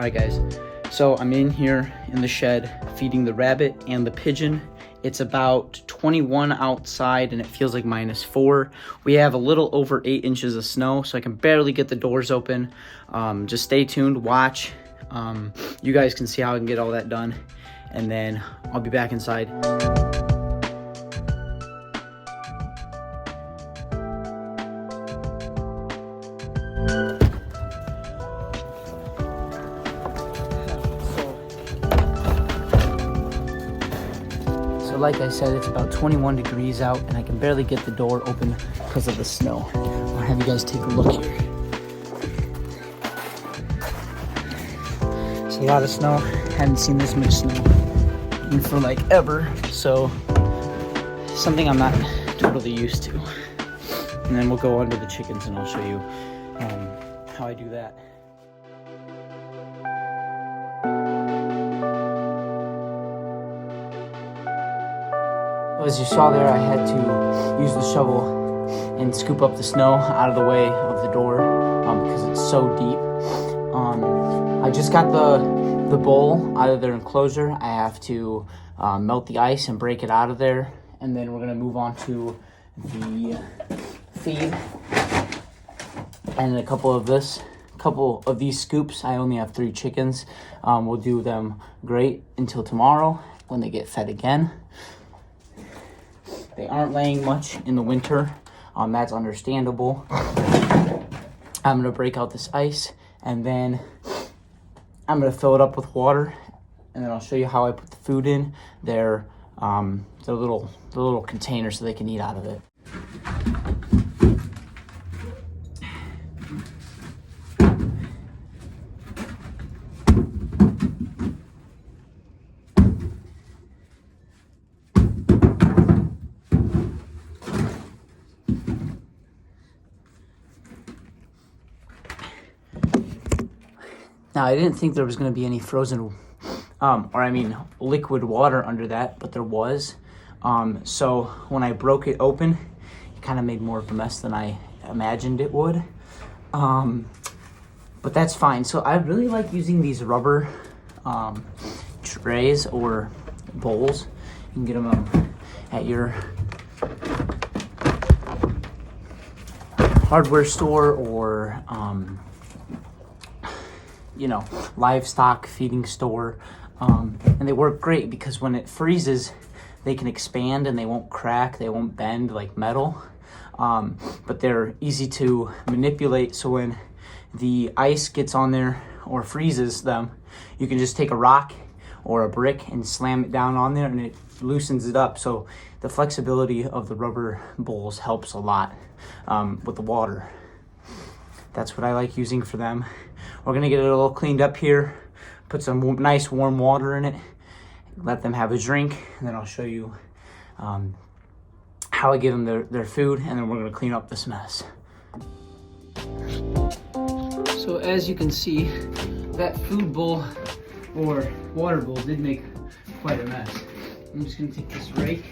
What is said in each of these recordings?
Alright guys, so I'm in here in the shed feeding the rabbit and the pigeon. It's about 21 outside and it feels like -4. We have a little over 8 inches of snow, so I can barely get the doors open. Just stay tuned, watch. You guys can see how I can get all that done, and then I'll be back inside. Like I said, it's about 21 degrees out and I can barely get the door open because of the snow. I'll have you guys take a look here. It's a lot of snow. Haven't seen this much snow in for like ever, so something I'm not totally used to. And then we'll go under the chickens and I'll show you how I do that. As you saw there, I had to use the shovel and scoop up the snow out of the way of the door because it's so deep. I just got the bowl out of their enclosure. I have to melt the ice and break it out of there, and then we're gonna move on to the feed and a couple of these scoops. I only have 3 chickens. We'll do them great until tomorrow when they get fed again. They aren't laying much in the winter. That's understandable. I'm gonna break out this ice and then I'm gonna fill it up with water, and then I'll show you how I put the food in their little container so they can eat out of it. Now, I didn't think there was going to be any frozen, liquid water under that, but there was. So when I broke it open, it kind of made more of a mess than I imagined it would. But that's fine. So I really like using these rubber trays or bowls. You can get them at your hardware store or livestock feeding store, and they work great because when it freezes they can expand and they won't crack, they won't bend like metal, but they're easy to manipulate. So when the ice gets on there or freezes them, you can just take a rock or a brick and slam it down on there and it loosens it up. So the flexibility of the rubber bowls helps a lot with the water. That's what I like using for them. We're gonna get it a little cleaned up here, put some nice warm water in it, let them have a drink, and then I'll show you how I give them their food, and then we're gonna clean up this mess. So as you can see, that food bowl or water bowl did make quite a mess. I'm just gonna take this rake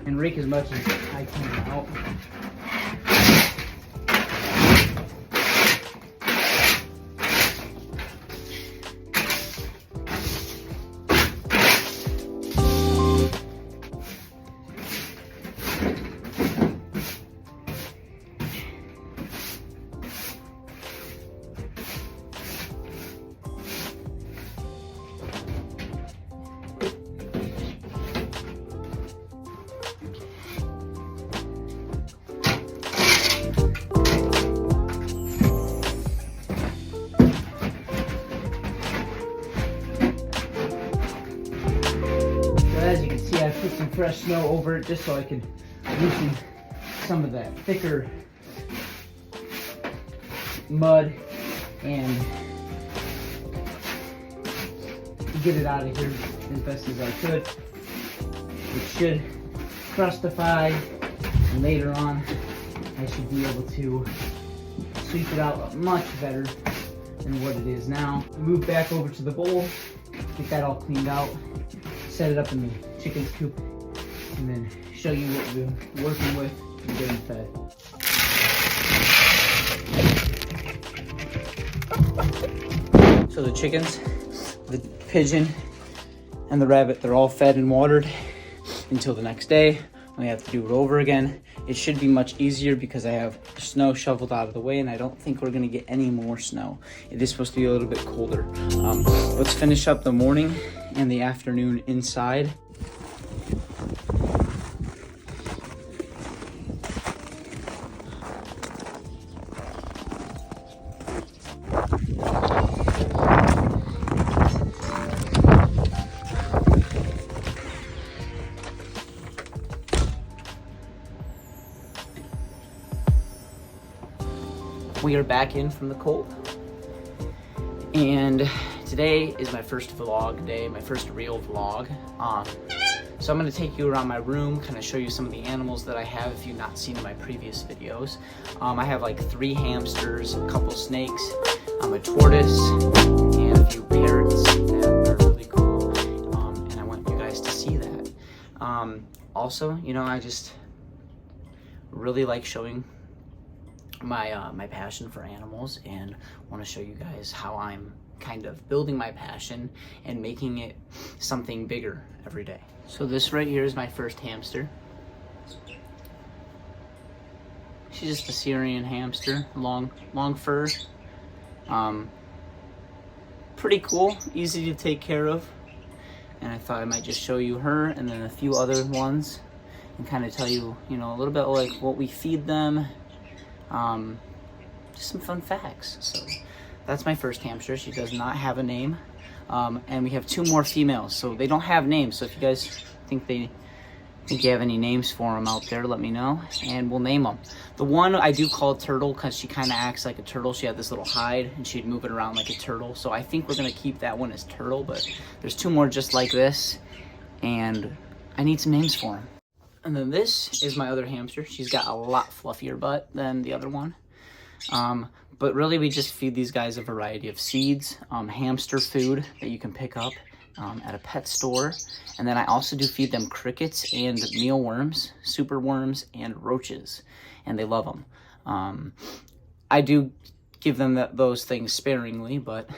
and rake as much as I can out. As you can see, I put some fresh snow over it just so I could loosen some of that thicker mud and get it out of here as best as I could. It should crustify, and later on I should be able to sweep it out much better than what it is now. Move back over to the bowl, get that all cleaned out, set it up in the chicken's coop, and then show you what we've been working with and getting fed. So the chickens, the pigeon, and the rabbit, they're all fed and watered until the next day when I have to do it over again. It should be much easier because I have snow shoveled out of the way, and I don't think we're gonna get any more snow. It is supposed to be a little bit colder. Let's finish up the morning and the afternoon inside. We are back in from the cold, and today is my first vlog day, my first real vlog. So I'm going to take you around my room, kind of show you some of the animals that I have if you've not seen in my previous videos. I have like 3 hamsters, a couple snakes, a tortoise, and a few parrots that are really cool, and I want you guys to see that. Also, you know, I just really like showing my passion for animals, and want to show you guys how I'm kind of building my passion and making it something bigger every day. So this right here is my first hamster. She's just a Syrian hamster, long fur. Pretty cool, easy to take care of. And I thought I might just show you her and then a few other ones and kind of tell you, you know, a little bit like what we feed them. Just some fun facts. So that's my first hamster. She does not have a name. And we have 2 more females, so they don't have names. So if you guys think you have any names for them out there, let me know and we'll name them. The one I do call Turtle because she kind of acts like a turtle. She had this little hide and she'd move it around like a turtle. So I think we're gonna keep that one as Turtle, but there's 2 more just like this, and I need some names for them. And then this is my other hamster. She's got a lot fluffier butt than the other one. But really we just feed these guys a variety of seeds, hamster food that you can pick up at a pet store. And then I also do feed them crickets and mealworms, super worms, and roaches, and they love them. I do give them those things sparingly, but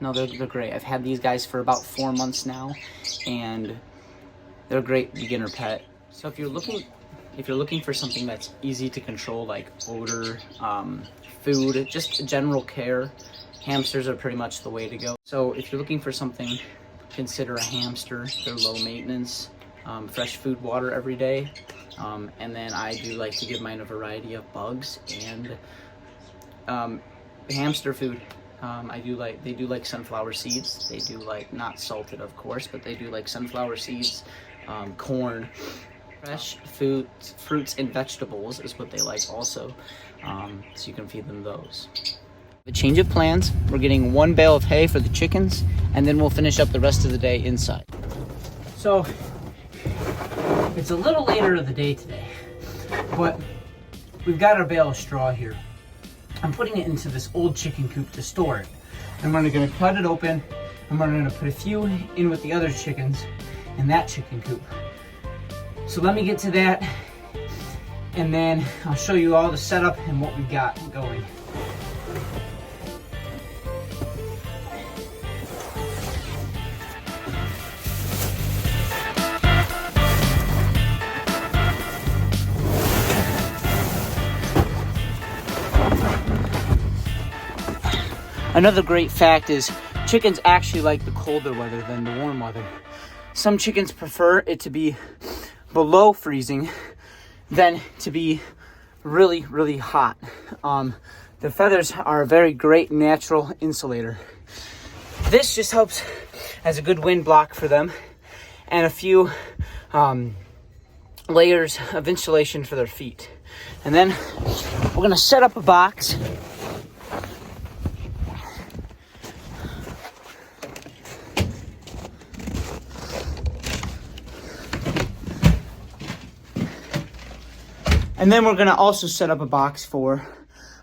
no, they're great. I've had these guys for about 4 months now, and they're a great beginner pet. So if you're looking for something that's easy to control, like odor, food, just general care, hamsters are pretty much the way to go. So if you're looking for something, consider a hamster. They're low maintenance, fresh food, water every day. And then I do like to give mine a variety of bugs and hamster food. They do like sunflower seeds. They do like, not salted of course, but they do like sunflower seeds, corn. Fresh fruits and vegetables is what they like also, so you can feed them those. A change of plans. We're getting 1 bale of hay for the chickens, and then we'll finish up the rest of the day inside. So it's a little later of the day today, but we've got our bale of straw here. I'm putting it into this old chicken coop to store it. And we're gonna cut it open, and we're gonna put a few in with the other chickens in that chicken coop. So let me get to that, and then I'll show you all the setup and what we've got going. Another great fact is chickens actually like the colder weather than the warm weather. Some chickens prefer it to be below freezing than to be really, really hot. The feathers are a very great natural insulator. This just helps as a good wind block for them and a few layers of insulation for their feet. And then we're gonna set up a box. And then we're gonna also set up a box for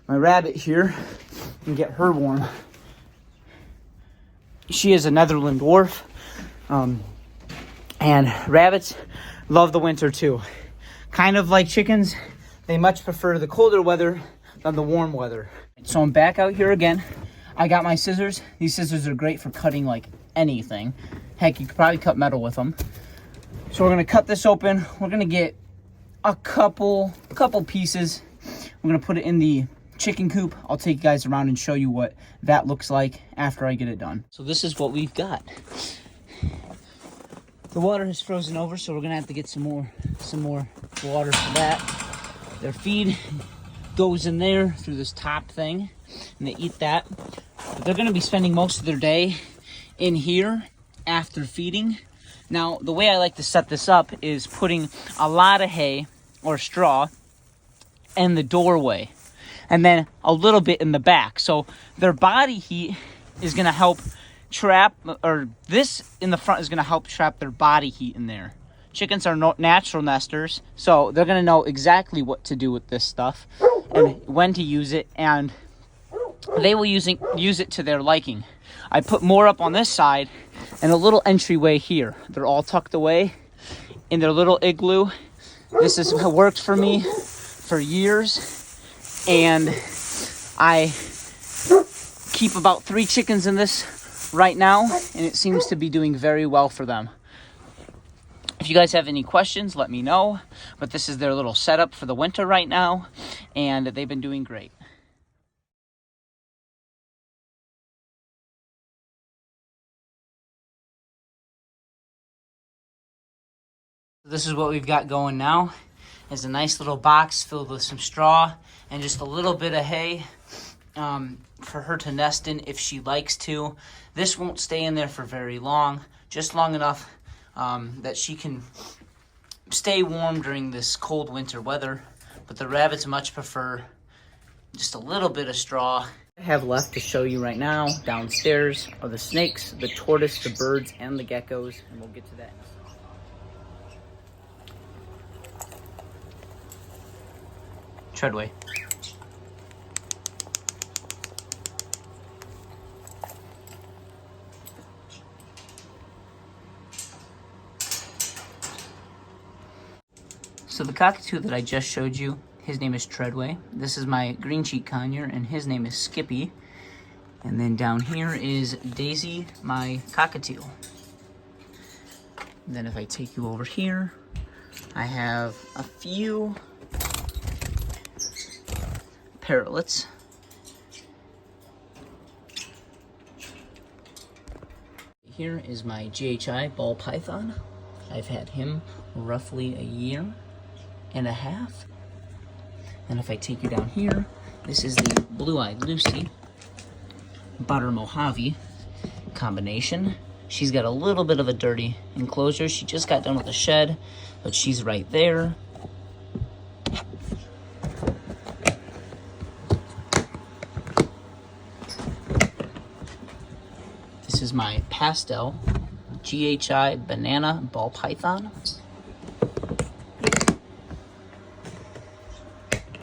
my rabbit here and get her warm. She is a Netherland dwarf, and rabbits love the winter too. Kind of like chickens, they much prefer the colder weather than the warm weather. So I'm back out here again. I got my scissors. These scissors are great for cutting like anything. Heck, you could probably cut metal with them. So we're gonna cut this open. We're gonna get a couple pieces. We're gonna put it in the chicken coop. I'll take you guys around and show you what that looks like after I get it done. So this is what we've got. The water has frozen over, so we're gonna have to get some more water for that. Their feed goes in there through this top thing, and they eat that. But they're gonna be spending most of their day in here after feeding. Now, the way I like to set this up is putting a lot of hay or straw in the doorway, and then a little bit in the back. So their body heat is gonna help trap, or this in the front is gonna help trap their body heat in there. Chickens are natural nesters, so they're gonna know exactly what to do with this stuff and when to use it, and they will use it to their liking. I put more up on this side and a little entryway here. They're all tucked away in their little igloo. This has worked for me for years, and I keep about 3 chickens in this right now, and it seems to be doing very well for them. If you guys have any questions, let me know. But this is their little setup for the winter right now, and they've been doing great. This is what we've got going now. It's a nice little box filled with some straw and just a little bit of hay for her to nest in if she likes to. This won't stay in there for very long, just long enough that she can stay warm during this cold winter weather. But the rabbits much prefer just a little bit of straw. I have left to show you right now downstairs are the snakes, the tortoise, the birds, and the geckos, and we'll get to that in a second. Treadway. So the cockatoo that I just showed you, his name is Treadway. This is my green cheek conure, and his name is Skippy. And then down here is Daisy, my cockatoo. And then if I take you over here, I have a few parrotlets. Here is my GHI ball python. I've had him roughly a year and a half. And if I take you down here, this is the blue-eyed Lucy Butter Mojave combination. She's got a little bit of a dirty enclosure. She just got done with the shed, but she's right there. This is my pastel GHI banana ball python.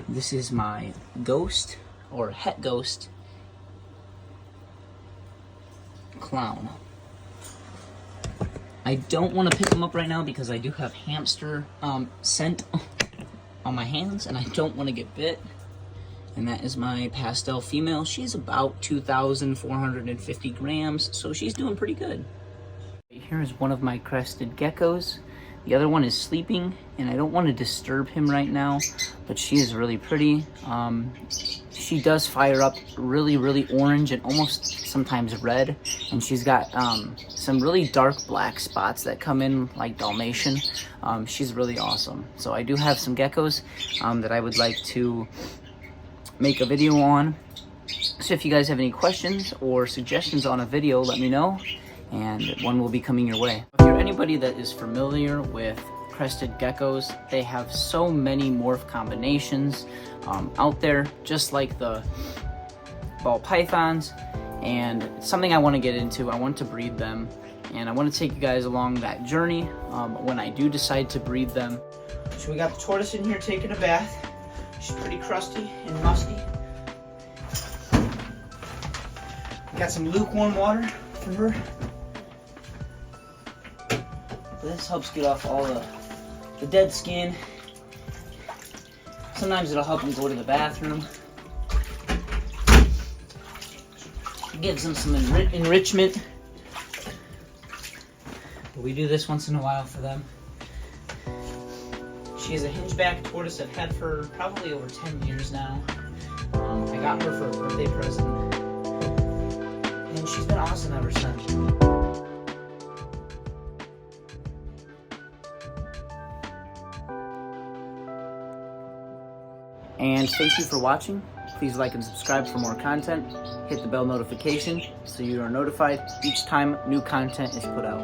This is my ghost, or het ghost, clown. I don't want to pick them up right now because I do have hamster scent on my hands, and I don't want to get bit. And that is my pastel female. She's about 2,450 grams, so she's doing pretty good. Here is one of my crested geckos. The other one is sleeping, and I don't want to disturb him right now, but she is really pretty. She does fire up really, really orange and almost sometimes red, and she's got some really dark black spots that come in like Dalmatian. She's really awesome. So I do have some geckos that I would like to make a video on. So if you guys have any questions or suggestions on a video, let me know, and one will be coming your way. If you're anybody that is familiar with crested geckos, they have so many morph combinations out there, just like the ball pythons, and it's something I want to get into. I want to breed them, and I want to take you guys along that journey when I do decide to breed them. So we got the tortoise in here taking a bath. She's pretty crusty and musty. We got some lukewarm water for her. This helps get off all the dead skin. Sometimes it'll help them go to the bathroom. gives them some enrichment. We do this once in a while for them. She is a hingeback tortoise. I've had her probably over 10 years now. I got her for a birthday present, and she's been awesome ever since. And thank you for watching. Please like and subscribe for more content. Hit the bell notification so you are notified each time new content is put out.